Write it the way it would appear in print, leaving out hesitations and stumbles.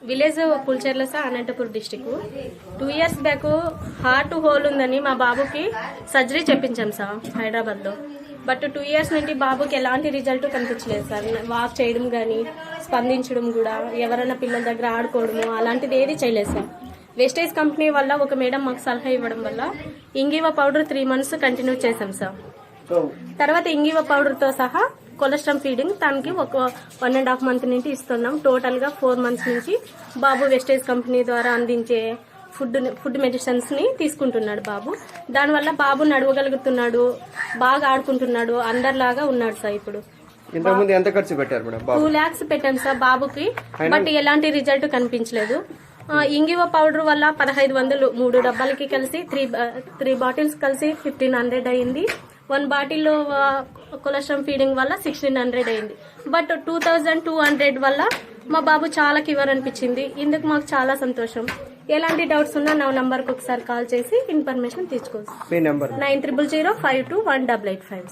Village Pulcherla sir, Anantapur district. 2 years back heart hole ఉందని మా బాబుకి సర్జరీ చెప్పించాం సార్ హైదరాబాద్ లో. బట్ 2 years నుండి బాబుకి ఎలాంటి రిజల్ట్ కనిపించలేదు సార్. వాక్ చేయడం కానీ, స్పందించడం కూడా, ఎవరైనా పిల్లల దగ్గర ఆడుకోవడము అలాంటిది ఏది చేయలేదు సార్. వెస్టేజ్ కంపెనీ వల్ల ఒక మేడం మాకు సలహా ఇవ్వడం వల్ల ఇంగివా పౌడర్ 3 months కంటిన్యూ చేసాం సార్. తర్వాత ఇంగివా పౌడర్ తో సహా కొలెస్ట్రాల్ ఫీడింగ్ తనకి ఒక 1.5 month నుంచి ఇస్తున్నాం. టోటల్ గా 4 months నుంచి బాబు వెస్టేజ్ కంపెనీ ద్వారా అందించే ఫుడ్ మెడిసిన్స్ ని తీసుకుంటున్నాడు బాబు. దానివల్ల బాబు నడవగలుగుతున్నాడు, బాగా ఆడుకుంటున్నాడు, అందరిలాగా ఉన్నాడు సార్. ఇప్పుడు 2 lakhs పెట్టాను సార్ బాబుకి, బట్ ఎలాంటి రిజల్ట్ కనిపించలేదు. ఇంగివా పౌడర్ వల్ల 1500 3 డబ్బాలకి కలిసి 3 bottles కలిసి 1500 అయింది. 1 bottle కొలెస్ట్రాల్ ఫీడింగ్ వల్ల 1600 అయింది. బట్ 2200 వల్ల మా బాబు చాలా క్యూర్ అనిపించింది. ఇందుకు మాకు చాలా సంతోషం. ఎలాంటి డౌట్స్ ఉన్నా నా నంబర్ కి ఒకసారి కాల్ చేసి ఇన్ఫర్మేషన్ తీసుకోవచ్చు. 9000521885.